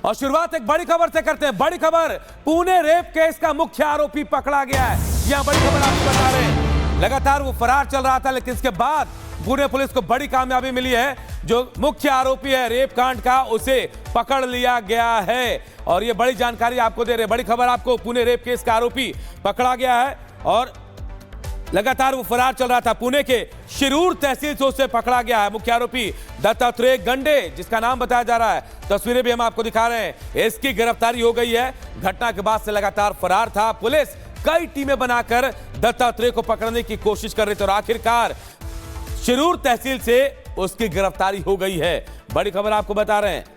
और शुरुआत एक बड़ी खबर से करते हैं। बड़ी खबर, पुणे रेप केस का मुख्य आरोपी पकड़ा गया है। यहां बड़ी खबर आपको बता रहे हैं, लगातार वो फरार चल रहा था, लेकिन इसके बाद पुणे पुलिस को बड़ी कामयाबी मिली है। जो मुख्य आरोपी है रेप कांड का, उसे पकड़ लिया गया है। और ये बड़ी जानकारी आपको दे रहे हैं, बड़ी खबर आपको, पुणे रेप केस का आरोपी पकड़ा गया है और लगातार वो फरार चल रहा था। पुणे के शिरूर तहसील से उसे पकड़ा गया है। मुख्य आरोपी दत्तात्रेय गंडे, जिसका नाम बताया जा रहा है, तस्वीरें भी हम आपको दिखा रहे हैं, इसकी गिरफ्तारी हो गई है। घटना के बाद से लगातार फरार था। पुलिस कई टीमें बनाकर दत्तात्रेय को पकड़ने की कोशिश कर रही थी और आखिरकार शिरूर तहसील से उसकी गिरफ्तारी हो गई है। बड़ी खबर आपको बता रहे हैं।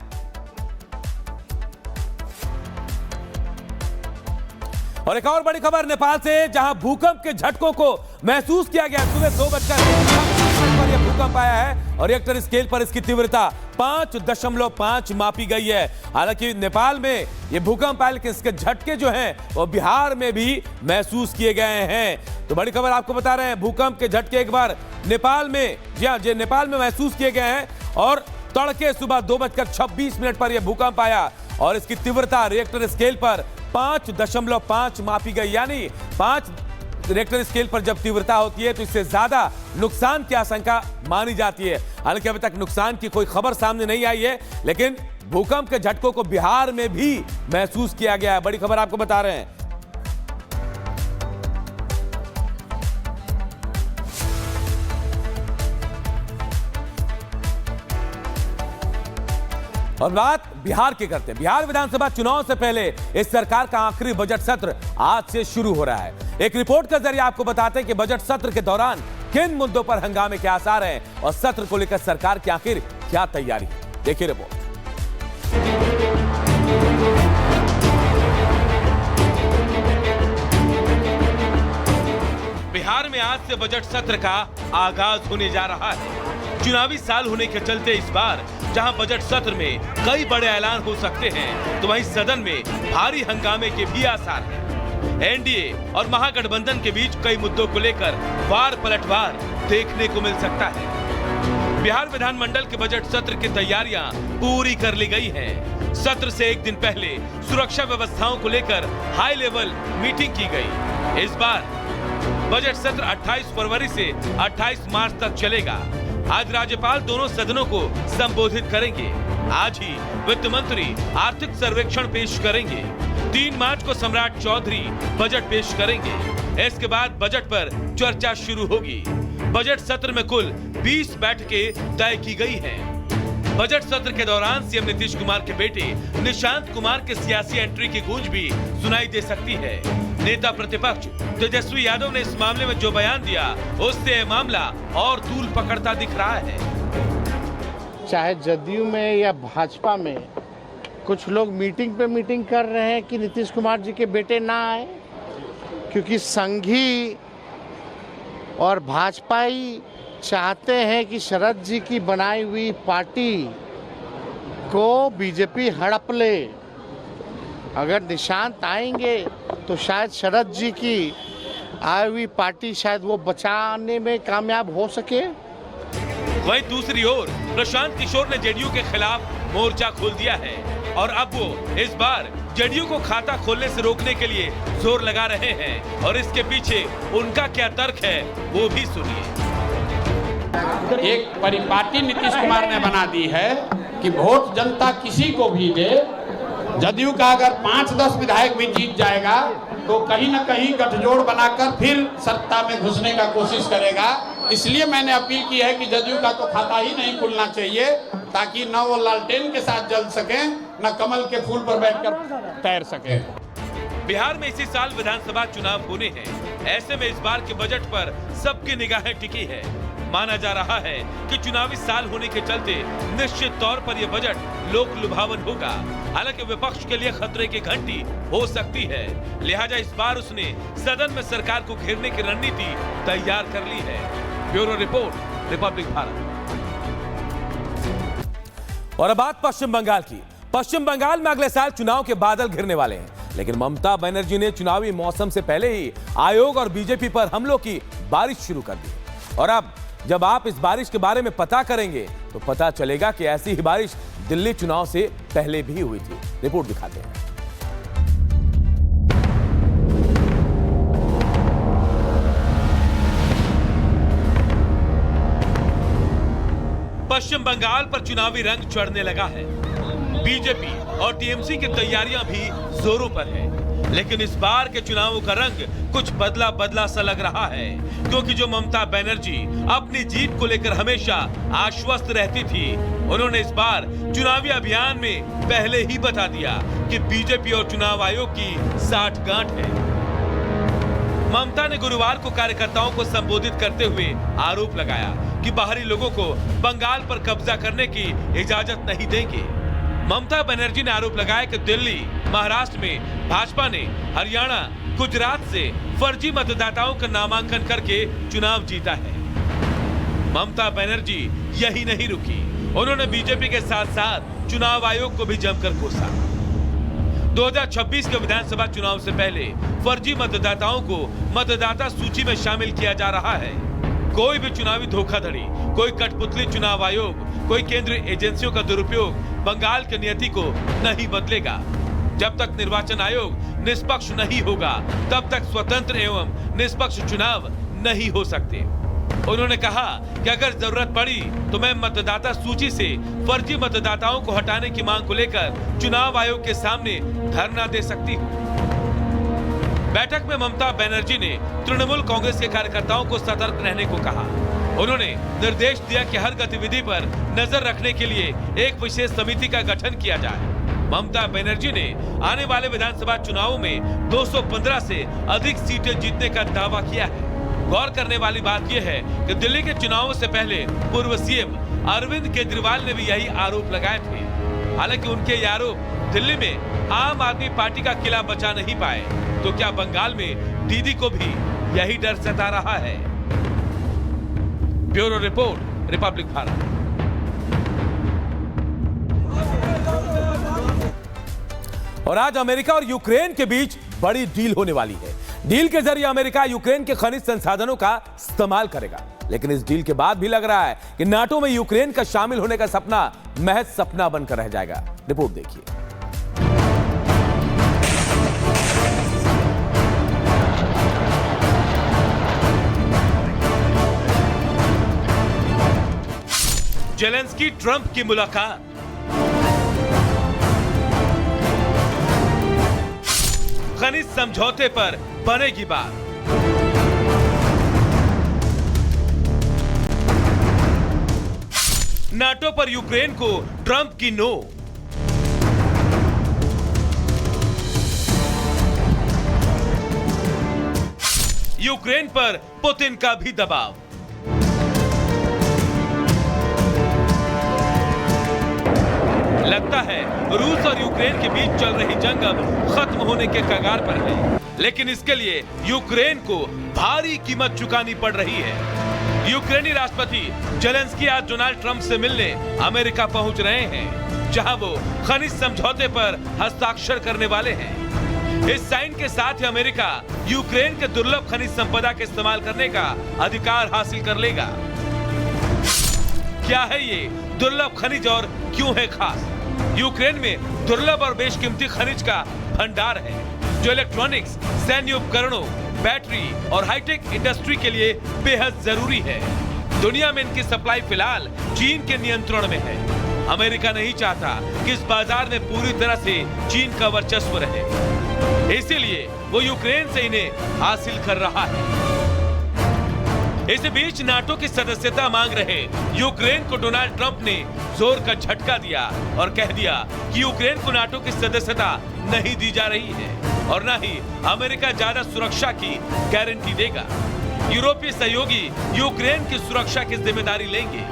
और एक और बड़ी खबर नेपाल से, जहां भूकंप के झटकों को महसूस किया गया। सुबह 2:05 पर यह भूकंप आया है और रिक्टर स्केल पर इसकी तीव्रता 5.5 मापी गई है। हालांकि नेपाल में यह भूकंप आया, लेकिन इसके झटके जो हैं वो बिहार में भी महसूस किए गए हैं। तो बड़ी खबर आपको बता रहे हैं, भूकंप के झटके एक बार नेपाल में, जी हाँ, नेपाल में महसूस किए गए हैं। और तड़के सुबह 2:26 पर यह भूकंप आया और इसकी तीव्रता रिक्टर स्केल पर 5.5 मापी गई। यानी 5 रिक्टर स्केल पर जब तीव्रता होती है तो इससे ज्यादा नुकसान की आशंका मानी जाती है। हालांकि अभी तक नुकसान की कोई खबर सामने नहीं आई है, लेकिन भूकंप के झटकों को बिहार में भी महसूस किया गया है। बड़ी खबर आपको बता रहे हैं। और बात बिहार की करते हैं। बिहार विधानसभा चुनाव से पहले इस सरकार का आखिरी बजट सत्र आज से शुरू हो रहा है। एक रिपोर्ट के जरिए आपको बताते हैं कि बजट सत्र के दौरान किन मुद्दों पर हंगामे के आसार हैं और सत्र को लेकर सरकार की आखिर क्या तैयारी है। देखिए रिपोर्ट। बिहार में आज से बजट सत्र का आगाज होने जा रहा है। चुनावी साल होने के चलते इस बार जहां बजट सत्र में कई बड़े ऐलान हो सकते हैं, तो वहीं सदन में भारी हंगामे के भी आसार हैं। एनडीए और महागठबंधन के बीच कई मुद्दों को लेकर वार पलटवार देखने को मिल सकता है। बिहार विधानमंडल के बजट सत्र की तैयारियां पूरी कर ली गई हैं। सत्र से एक दिन पहले सुरक्षा व्यवस्थाओं को लेकर हाई लेवल मीटिंग की गई। इस बार बजट सत्र 28 फरवरी से 28 मार्च तक चलेगा। आज राज्यपाल दोनों सदनों को संबोधित करेंगे। आज ही वित्त मंत्री आर्थिक सर्वेक्षण पेश करेंगे। 3 मार्च को सम्राट चौधरी बजट पेश करेंगे। इसके बाद बजट पर चर्चा शुरू होगी। बजट सत्र में कुल 20 बैठकें तय की गई हैं। बजट सत्र के दौरान सीएम नीतीश कुमार के बेटे निशांत कुमार के सियासी एंट्री की गूंज भी सुनाई दे सकती है। नेता प्रतिपक्ष तेजस्वी यादव ने इस मामले में जो बयान दिया, उससे यह मामला और तूल पकड़ता दिख रहा है। चाहे जदयू में या भाजपा में कुछ लोग मीटिंग पे मीटिंग कर रहे हैं कि नीतीश कुमार जी के बेटे ना आए, क्योंकि संघी और भाजपाई चाहते हैं कि शरद जी की बनाई हुई पार्टी को बीजेपी हड़प ले। अगर निशांत आएंगे तो शायद शरद जी की आई हुई पार्टी शायद वो बचाने में कामयाब हो सके। वहीं दूसरी ओर प्रशांत किशोर ने जेडीयू के खिलाफ मोर्चा खोल दिया है और अब वो इस बार जेडीयू को खाता खोलने से रोकने के लिए जोर लगा रहे हैं। और इसके पीछे उनका क्या तर्क है, वो भी सुनिए। एक परिपाटी नीतीश कुमार ने बना दी है कि वोट जनता किसी को भी दे। जदयू का अगर 5-10 विधायक भी जीत जाएगा तो कहीं न कहीं गठजोड़ बनाकर फिर सत्ता में घुसने का कोशिश करेगा। इसलिए मैंने अपील की है कि जदयू का तो खाता ही नहीं खुलना चाहिए, ताकि न वो लालटेन के साथ जल सके, न कमल के फूल पर बैठकर तैर सके। बिहार में इसी साल विधानसभा चुनाव होने हैं। ऐसे में इस बार के बजट पर सबकी निगाहें टिकी है। माना जा रहा है कि चुनावी साल होने के चलते निश्चित तौर पर यह बजट लोक लुभावन होगा। हालांकि विपक्ष के लिए खतरे की घंटी हो सकती है, लिहाजा इस बार उसने सदन में सरकार को घेरने की रणनीति तैयार कर ली है। Bureau report, Republic Bharat. और अब बात पश्चिम बंगाल की। पश्चिम बंगाल में अगले साल चुनाव के बादल घिरने वाले हैं, लेकिन ममता बनर्जी ने चुनावी मौसम से पहले ही आयोग और बीजेपी पर हमलों की बारिश शुरू कर दी। और अब जब आप इस बारिश के बारे में पता करेंगे तो पता चलेगा कि ऐसी ही बारिश दिल्ली चुनाव से पहले भी हुई थी। रिपोर्ट दिखाते हैं। पश्चिम बंगाल पर चुनावी रंग चढ़ने लगा है। बीजेपी और टीएमसी की तैयारियां भी जोरों पर है, लेकिन इस बार के चुनावों का रंग कुछ बदला बदला सा लग रहा है, क्योंकि जो ममता बनर्जी अपनी जीत को लेकर हमेशा आश्वस्त रहती थी, उन्होंने इस बार चुनावी अभियान में पहले ही बता दिया कि बीजेपी और चुनाव आयोग की साठगांठ है। ममता ने गुरुवार को कार्यकर्ताओं को संबोधित करते हुए आरोप लगाया कि बाहरी लोगों को बंगाल पर कब्जा करने की इजाजत नहीं देंगे। ममता बनर्जी ने आरोप लगाया कि दिल्ली, महाराष्ट्र में भाजपा ने हरियाणा, गुजरात से फर्जी मतदाताओं का नामांकन करके चुनाव जीता है। ममता बनर्जी यही नहीं रुकी, उन्होंने बीजेपी के साथ साथ चुनाव आयोग को भी जमकर कोसा। 2026 के विधानसभा चुनाव से पहले फर्जी मतदाताओं को मतदाता सूची में शामिल किया जा रहा है। कोई भी चुनावी धोखाधड़ी, कोई कठपुतली चुनाव आयोग, कोई केंद्रीय एजेंसियों का दुरुपयोग बंगाल की नियति को नहीं बदलेगा। जब तक निर्वाचन आयोग निष्पक्ष नहीं होगा, तब तक स्वतंत्र एवं निष्पक्ष चुनाव नहीं हो सकते। उन्होंने कहा कि अगर जरूरत पड़ी तो मैं मतदाता सूची से फर्जी मतदाताओं को हटाने की मांग को लेकर चुनाव आयोग के सामने धरना दे सकती हूँ। बैठक में ममता बनर्जी ने तृणमूल कांग्रेस के कार्यकर्ताओं को सतर्क रहने को कहा। उन्होंने निर्देश दिया कि हर गतिविधि पर नजर रखने के लिए एक विशेष समिति का गठन किया जाए। ममता बनर्जी ने आने वाले विधानसभा चुनावों में 215 से अधिक सीटें जीतने का दावा किया है। गौर करने वाली बात यह है कि दिल्ली के चुनावों से पहले पूर्व सीएम अरविंद केजरीवाल ने भी यही आरोप लगाए थे। हालांकि उनके ये आरोप दिल्ली में आम आदमी पार्टी का किला बचा नहीं पाए, तो क्या बंगाल में दीदी को भी यही डर सता रहा है? Bureau report, Republic Bharat. और आज अमेरिका और यूक्रेन के बीच बड़ी डील होने वाली है। डील के जरिए अमेरिका यूक्रेन के खनिज संसाधनों का इस्तेमाल करेगा, लेकिन इस डील के बाद भी लग रहा है कि नाटो में यूक्रेन का शामिल होने का सपना महज सपना बनकर रह जाएगा। रिपोर्ट देखिए। जेलेंस्की ट्रंप की मुलाकात, खनिज समझौते पर बनेगी बात। नाटो पर यूक्रेन को ट्रंप की नो। यूक्रेन पर पुतिन का भी दबाव। लगता है रूस और यूक्रेन के बीच चल रही जंग अब खत्म होने के कगार पर है, लेकिन इसके लिए यूक्रेन को भारी कीमत चुकानी पड़ रही है। यूक्रेनी राष्ट्रपति जेलेंस्की आज डोनाल्ड ट्रंप से मिलने अमेरिका पहुंच रहे हैं, जहां वो खनिज समझौते पर हस्ताक्षर करने वाले हैं। इस साइन के साथ ही अमेरिका यूक्रेन के दुर्लभ खनिज संपदा के इस्तेमाल करने का अधिकार हासिल कर लेगा। क्या है ये दुर्लभ खनिज और क्यों है खास? यूक्रेन में दुर्लभ और बेशकीमती खनिज का भंडार है, जो इलेक्ट्रॉनिक्स, सैन्य उपकरणों, बैटरी और हाईटेक इंडस्ट्री के लिए बेहद जरूरी है। दुनिया में इनकी सप्लाई फिलहाल चीन के नियंत्रण में है। अमेरिका नहीं चाहता कि इस बाजार में पूरी तरह से चीन का वर्चस्व रहे, इसीलिए वो यूक्रेन से इन्हें हासिल कर रहा है। इसी बीच नाटो की सदस्यता मांग रहे यूक्रेन को डोनाल्ड ट्रंप ने जोर का झटका दिया और कह दिया कि यूक्रेन को नाटो की सदस्यता नहीं दी जा रही है और न ही अमेरिका ज्यादा सुरक्षा की गारंटी देगा। यूरोपीय सहयोगी यूक्रेन की सुरक्षा की जिम्मेदारी लेंगे।